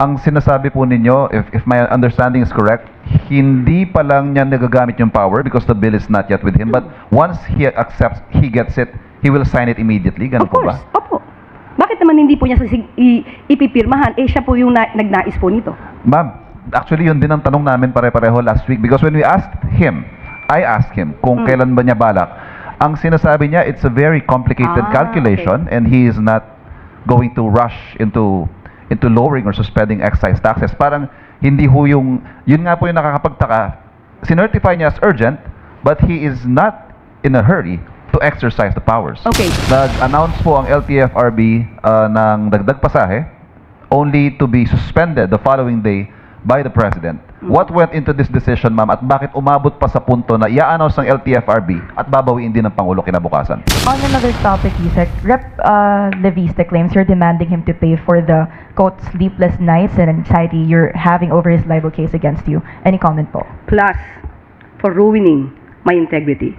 Ang sinasabi po ninyo, if my understanding is correct, hindi pa lang niya nagagamit yung power because the bill is not yet with him, but once he accepts, he gets it, he will sign it immediately. Ganun Of po course, ba? opo. Bakit naman hindi po niya ipipirmahan? Eh, siya po yung nagnais po nito. Ma'am, actually yun din ang tanong namin pare-pareho last week because when we asked him, I asked him kung kailan ba niya balak. Ang sinasabi niya, it's a very complicated calculation and he is not going to rush into lowering or suspending excise taxes. Parang hindi ho yun nga po yung nakakapagtaka. Sinertify niya as urgent, but he is not in a hurry to exercise the powers. Okay. Nag-announce po ang LTFRB ng dagdag pasahe only to be suspended the following day by the President. What went into this decision, ma'am, at bakit umabot pa sa punto na i-announce ng LTFRB at babawiin din ng Pangulo kinabukasan? On another topic, Yusek, Rep. Levista claims you're demanding him to pay for the, quote, sleepless nights and anxiety you're having over his libel case against you. Any comment po? Plus, for ruining my integrity.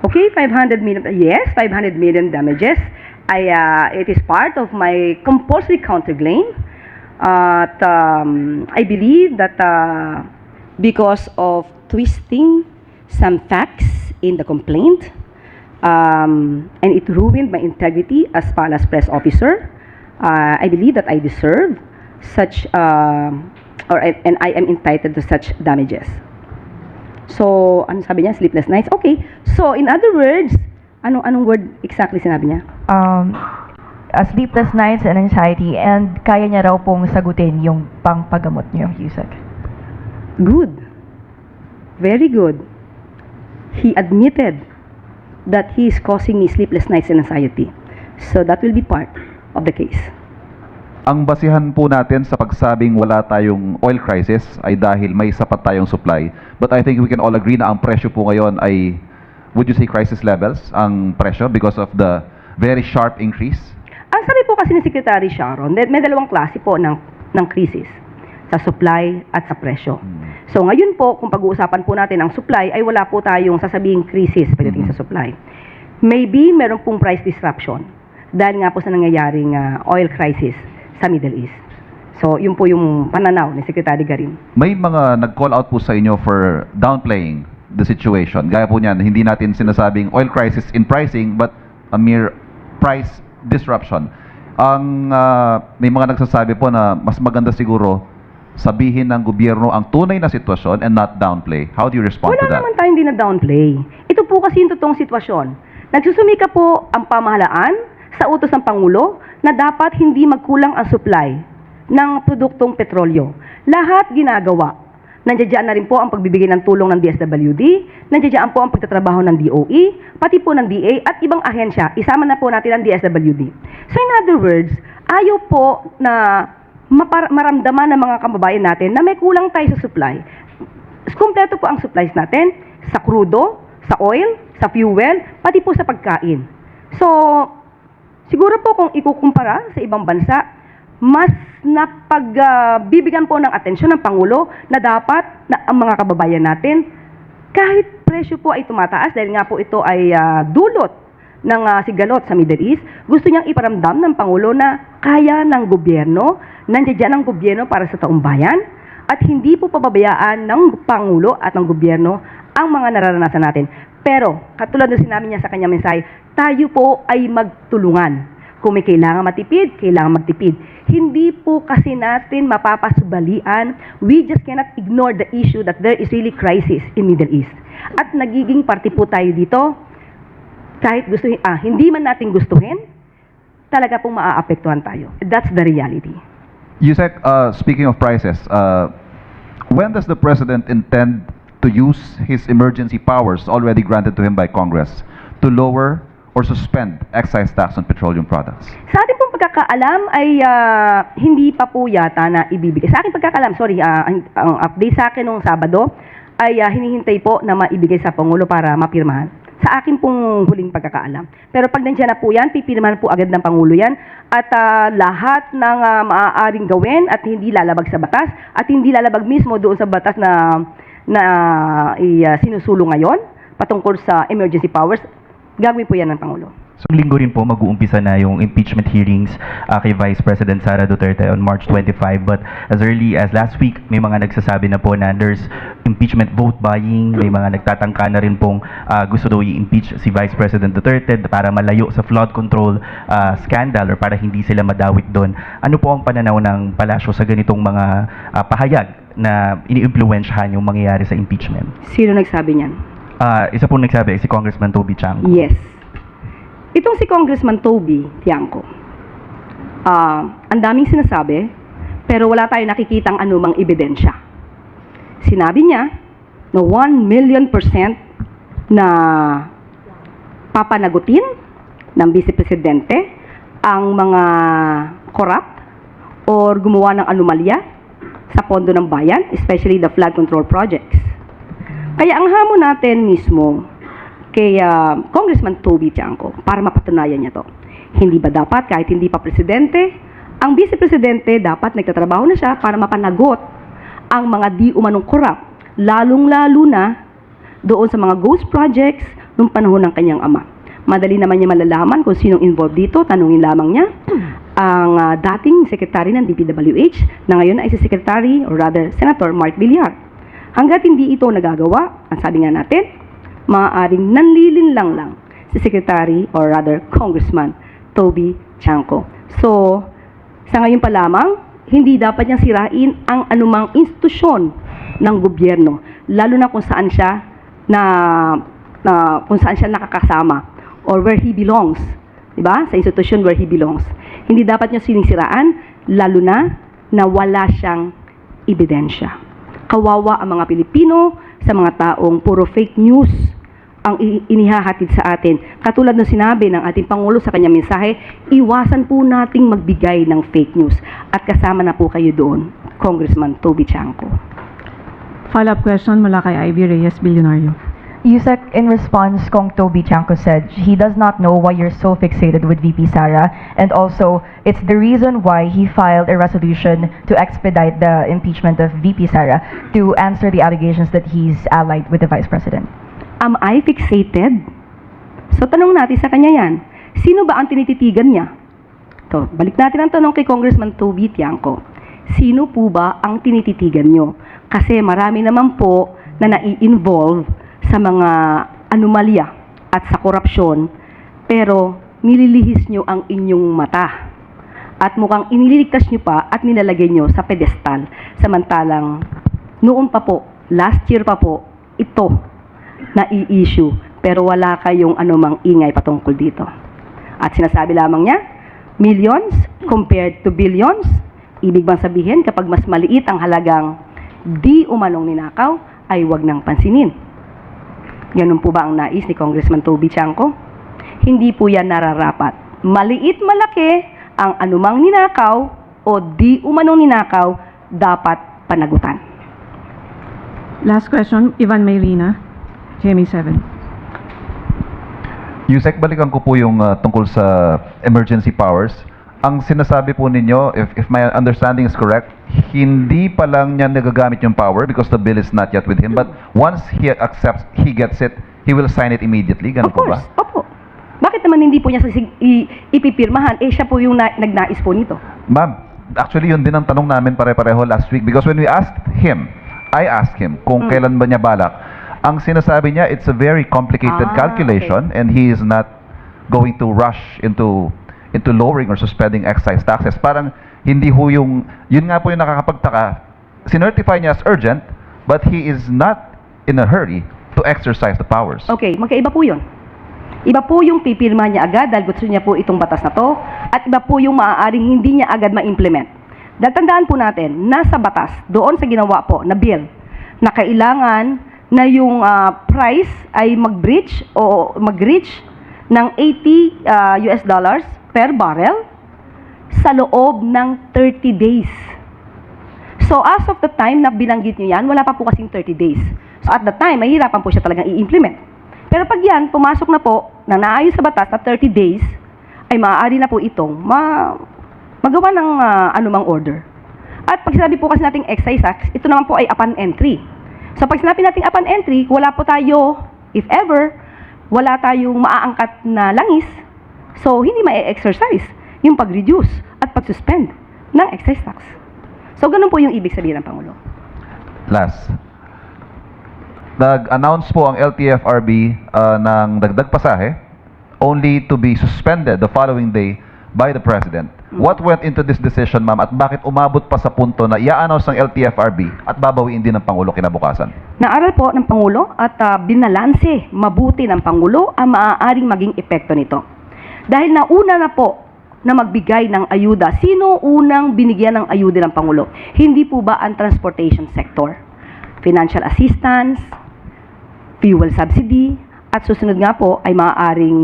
Okay, 500 million, yes, 500 million damages. It is part of my compulsory counterclaim. I believe that because of twisting some facts in the complaint, and it ruined my integrity as Palace Press Officer, I believe that I deserve such, and I am entitled to such damages. So, ano sabi niya? Sleepless nights? Okay. So, in other words, anong word exactly sinabi niya? Sleepless nights and anxiety, and kaya niya raw pong sagutin yung pangpagamot niyo, Yusek. Good. Very good. He admitted that he is causing me sleepless nights and anxiety. So, that will be part of the case. Ang basihan po natin sa pagsabing wala tayong oil crisis ay dahil may sapat tayong supply. But I think we can all agree na ang presyo po ngayon ay, would you say crisis levels, ang presyo because of the very sharp increase? Ang sabi po kasi ni Secretary Sharon, may dalawang klase po ng crisis, sa supply at sa presyo. So ngayon po, kung pag-uusapan po natin ang supply, ay wala po tayong sasabing crisis pagdating sa supply. Maybe meron pong price disruption dahil nga po sa nangyayaring oil crisis sa Middle East. So yun po yung pananaw ni Secretary Garin. May mga nag-call out po sa inyo for downplaying the situation. Gaya po niyan, hindi natin sinasabing oil crisis in pricing but a mere price disruption. May mga nagsasabi po na mas maganda siguro sabihin ng gobyerno ang tunay na sitwasyon and not downplay. How do you respond to that? Wala naman tayong hindi na downplay. Ito po kasi yung totoong sitwasyon. Nagsusumika po ang pamahalaan sa utos ng Pangulo na dapat hindi magkulang ang supply ng produktong petrolyo. Lahat ginagawa. Nandiyan na rin po ang pagbibigay ng tulong ng DSWD, nandiyan po ang pagtatrabaho ng DOE, pati po ng DA at ibang ahensya. Isama na po natin ang DSWD. So in other words, ayaw po na maramdaman ng mga kababayan natin na may kulang tayo sa supply. Kumpleto po ang supplies natin sa krudo, sa oil, sa fuel, pati po sa pagkain. So, siguro po kung ikukumpara sa ibang bansa, mas napagbibigyan po ng atensyon ng Pangulo na dapat na ang mga kababayan natin, kahit presyo po ay tumataas dahil nga po ito ay dulot ng sigalot sa Middle East, gusto niyang iparamdam ng Pangulo na kaya ng gobyerno, nandiyan ang gobyerno para sa taong bayan, at hindi po pababayaan ng Pangulo at ng gobyerno ang mga nararanasan natin. Pero, katulad ng sinabi niya sa kanyang mensahe, tayo po ay magtulungan. Kung may kailangan matipid, kailangan magtipid. Hindi po kasi natin mapapasubalian. We just cannot ignore the issue that there is really crisis in Middle East. At nagiging parte po tayo dito, kahit gustuhin, hindi man natin gustuhin, talaga pong maaapektuhan tayo. That's the reality. Yusek, speaking of prices, when does the President intend to use his emergency powers already granted to him by Congress to lower or suspend excise tax on petroleum products? Sa ating pong pagkakaalam ay hindi pa po yata na ibibigay. Sa aking pagkakaalam, ang update sa akin nung Sabado ay hinihintay po na maibigay sa Pangulo para mapirmahan. Sa akin pong huling pagkakaalam. Pero pag nandiyan na po yan, pipirmahan po agad ng Pangulo yan at lahat ng maaaring gawin at hindi lalabag sa batas at hindi lalabag mismo doon sa batas na sinusulong ngayon patungkol sa emergency powers, gagawin po yan ng Pangulo. So, linggo rin po mag-uumpisa na yung impeachment hearings kay Vice President Sara Duterte on March 25. But as early as last week, may mga nagsasabi na po na there's impeachment vote buying. May mga nagtatangka na rin pong gusto daw i-impeach si Vice President Duterte para malayo sa flood control scandal or para hindi sila madawit doon. Ano po ang pananaw ng palasyo sa ganitong mga pahayag na ini-impluwensyahan yung mangyayari sa impeachment? Sino nagsabi niyan? Isa po nagsabi, si Congressman Toby Chanco. Yes. Itong si Congressman Toby Tiangco, ang daming sinasabi, pero wala tayong nakikitang anumang ebidensya. Sinabi niya na 1,000,000% na papanagutin ng Vice Presidente ang mga corrupt or gumawa ng anomalya sa pondo ng bayan, especially the flood control projects. Kaya ang hamon natin mismo kay Congressman Toby Chanco para mapatunayan niya to. Hindi ba dapat kahit hindi pa presidente, ang Vice Presidente dapat nagtatrabaho na siya para mapanagot ang mga di umanong corrupt, lalong-lalo na doon sa mga ghost projects nung panahon ng kanyang ama. Madali naman niya malalaman kung sinong involved dito, tanungin lamang niya ang dating secretary ng DPWH na ngayon ay si Secretary or rather Senator Mark Villar. Hanggat hindi ito nagagawa, ang sabi nga natin, maaaring nanlilinlang lang si Secretary or rather Congressman Toby Chanco. So, sa ngayon pa lamang, hindi dapat niyang sirain ang anumang institusyon ng gobyerno, lalo na kung saan siya nakakasama or where he belongs, 'di ba? Sa institusyon where he belongs. Hindi dapat niya sinisiraan, lalo na wala siyang ebidensya. Kawawa ang mga Pilipino sa mga taong puro fake news ang inihahatid sa atin. Katulad ng sinabi ng ating Pangulo sa kanyang mensahe, iwasan po nating magbigay ng fake news. At kasama na po kayo doon, Congressman Toby Chanco. Follow-up question mula kay Ivy Reyes, Bilyonaryo. Yusek, in response, Kong Toby Chanco said he does not know why you're so fixated with VP Sara, and also it's the reason why he filed a resolution to expedite the impeachment of VP Sara to answer the allegations that he's allied with the Vice President. Am I fixated? So tanong natin sa kanya yan, sino ba ang tinititigan niya? To, balik natin ang tanong kay Congressman Toby Tiangco. Sino po ba ang tinititigan niyo? Kasi marami naman po na nai-involve sa mga anomalya at sa korupsyon, pero nililihis nyo ang inyong mata. At mukhang iniligtas nyo pa at nilalagay nyo sa pedestal. Samantalang noon pa po, last year pa po, ito na i-issue, pero wala kayong anumang ingay patungkol dito. At sinasabi lamang niya, millions compared to billions, ibig bang sabihin kapag mas maliit ang halagang di umanong ninakaw, ay wag nang pansinin. Ganun po ba ang nais ni Congressman Toby Chanco? Hindi po yan nararapat. Maliit malaki ang anumang ninakaw o di umanong ninakaw dapat panagutan. Last question, Ivan Maylina, GMA7. Yusek, balikan ko po yung tungkol sa emergency powers. Ang sinasabi po ninyo, if my understanding is correct, hindi pa lang niya nagagamit yung power because the bill is not yet with him, but once he accepts, he gets it, he will sign it immediately. Ganun Of po course, ba? opo. Bakit naman hindi po niya ipipirmahan? Eh, siya po yung nagnais po nito. Ma'am, actually yun din ang tanong namin pare-pareho last week because when we asked him, I asked him kung kailan ba niya balak. Ang sinasabi niya, it's a very complicated calculation and he is not going to rush into lowering or suspending excise taxes. Parang hindi ho yun nga po yung nakakapagtaka. Sinertify niya as urgent, but he is not in a hurry to exercise the powers. Okay, magkaiba po yun. Iba po yung pipirma niya agad dahil gusto niya po itong batas na to, at iba po yung maaaring hindi niya agad ma-implement. Dahil tandaan po natin, nasa batas, doon sa ginawa po na bill, na kailangan na yung price ay mag-reach ng $80 per barrel sa loob ng 30 days. So as of the time na binanggit niyo yan, wala pa po kasing 30 days. So at the time, mahirapan po siya talagang i-implement. Pero pag yan, pumasok na po, na naayos sa batas na 30 days, ay maaari na po itong magawa ng anumang order. At pag sinabi po kasi nating excise tax, ito naman po ay upon entry. So pag sinabi nating upon entry, wala po tayo, if ever, wala tayong maaangkat na langis So, hindi ma-exercise yung pag-reduce at pag-suspend ng excise tax. So, ganun po yung ibig sabihin ng Pangulo. Last. Nag-announce po ang LTFRB ng dagdag pasahe only to be suspended the following day by the President. What went into this decision, ma'am, at bakit umabot pa sa punto na i-announce ng LTFRB at babawiin din ng Pangulo kinabukasan? Naaral po ng Pangulo at binalanse mabuti ng Pangulo ang maaaring maging epekto nito. Dahil nauna na po na magbigay ng ayuda. Sino unang binigyan ng ayuda ng Pangulo? Hindi po ba ang transportation sector? Financial assistance, fuel subsidy, at susunod nga po ay maaaring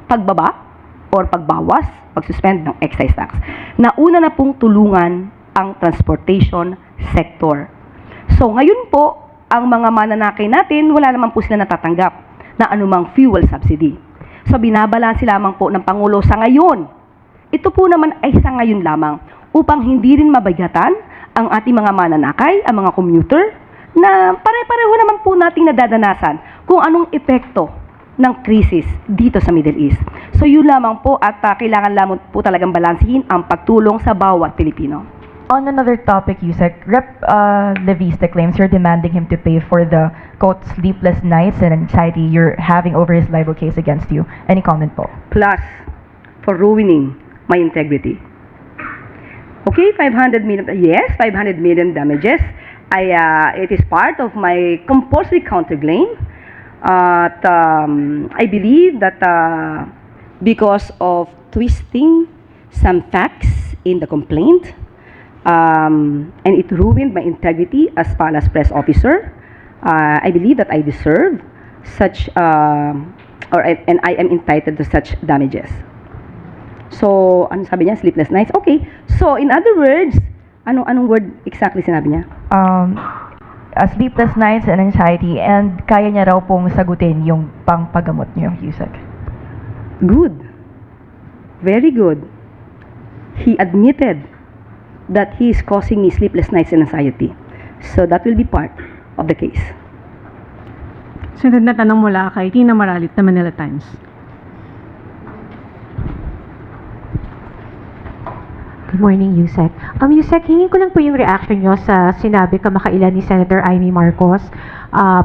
pagbaba or pagbawas, pag-suspend ng excise tax. Nauna na pong tulungan ang transportation sector. So ngayon po, ang mga mananakay natin, wala naman po sila natatanggap na anumang fuel subsidy. So binabalanse lamang po ng Pangulo sa ngayon. Ito po naman ay sa ngayon lamang upang hindi rin mabagatan ang ating mga mananakay, ang mga commuter, na pare-pareho naman po nating nadadanasan kung anong epekto ng krisis dito sa Middle East. So yun lamang po at kailangan lamang po talagang balansihin ang pagtulong sa bawat Pilipino. On another topic, Yusek, Rep. Leviste claims you're demanding him to pay for the, quote, sleepless nights and anxiety you're having over his libel case against you. Any comment po? Plus, for ruining my integrity. Okay, 500 million, yes, 500 million damages. It is part of my compulsory counterclaim. I believe that because of twisting some facts in the complaint, and it ruined my integrity as palace press officer, I believe that I deserve such, and I am entitled to such damages. So, ano sabi niya? Sleepless nights? Okay. So, in other words, anong word exactly sinabi niya? Sleepless nights and anxiety, and kaya niya raw pong sagutin yung pangpagamot niyo, Yusek. Good. Very good. He admitted that he is causing me sleepless nights and anxiety. So, that will be part of the case. Sunod na tanong mula kay Tina Maralit na Manila Times. Good morning, Yusek. Yusek, hingin ko lang po yung reaction nyo sa sinabi kamakailan ni Senator Amy Marcos.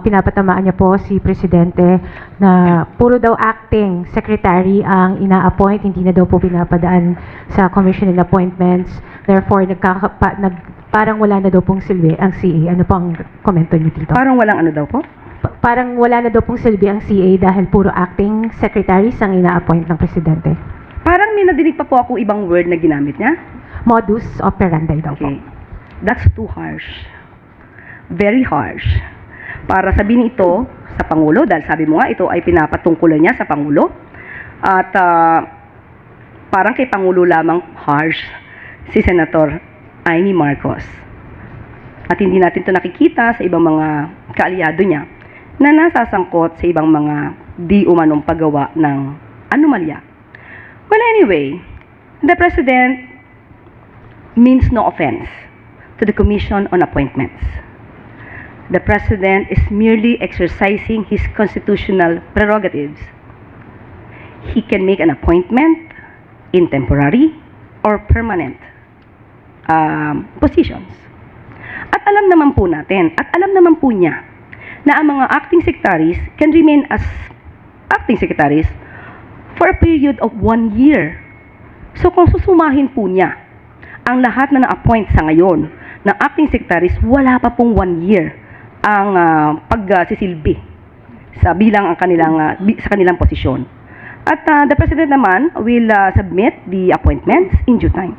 Pinapatamaan niya po si Presidente na puro daw acting secretary ang ina-appoint, hindi na daw po pinapadaan sa Commission on Appointments. Therefore, parang wala na daw pong silbi ang CA. Ano po ang komento niyo dito? Parang walang ano daw po? Parang wala na daw pong silbi ang CA dahil puro acting secretaries ang ina-appoint ng Presidente. Parang may nadinig pa po ako ibang word na ginamit niya. Modus operandi daw po. Okay. That's too harsh. Very harsh. Para sabihin ito sa Pangulo, dahil sabi mo nga, ito ay pinapatungkulan niya sa Pangulo. At parang kay Pangulo lamang harsh si Senator Amy Marcos. At hindi natin ito nakikita sa ibang mga kaalyado niya na nasasangkot sa ibang mga di umanong paggawa ng anomalya. Well, anyway, the President means no offense to the Commission on Appointments. The President is merely exercising his constitutional prerogatives. He can make an appointment in temporary or permanent positions. At alam naman po natin, at alam naman po niya, na ang mga acting secretaries can remain as acting secretaries for a period of 1 year. So kung susumahin po niya ang lahat na na-appoint sa ngayon ng acting secretaries, wala pa pong 1 year ang pagsisilbi sa bilang ang kanilang sa kanilang posisyon. At the President naman will submit the appointments in due time.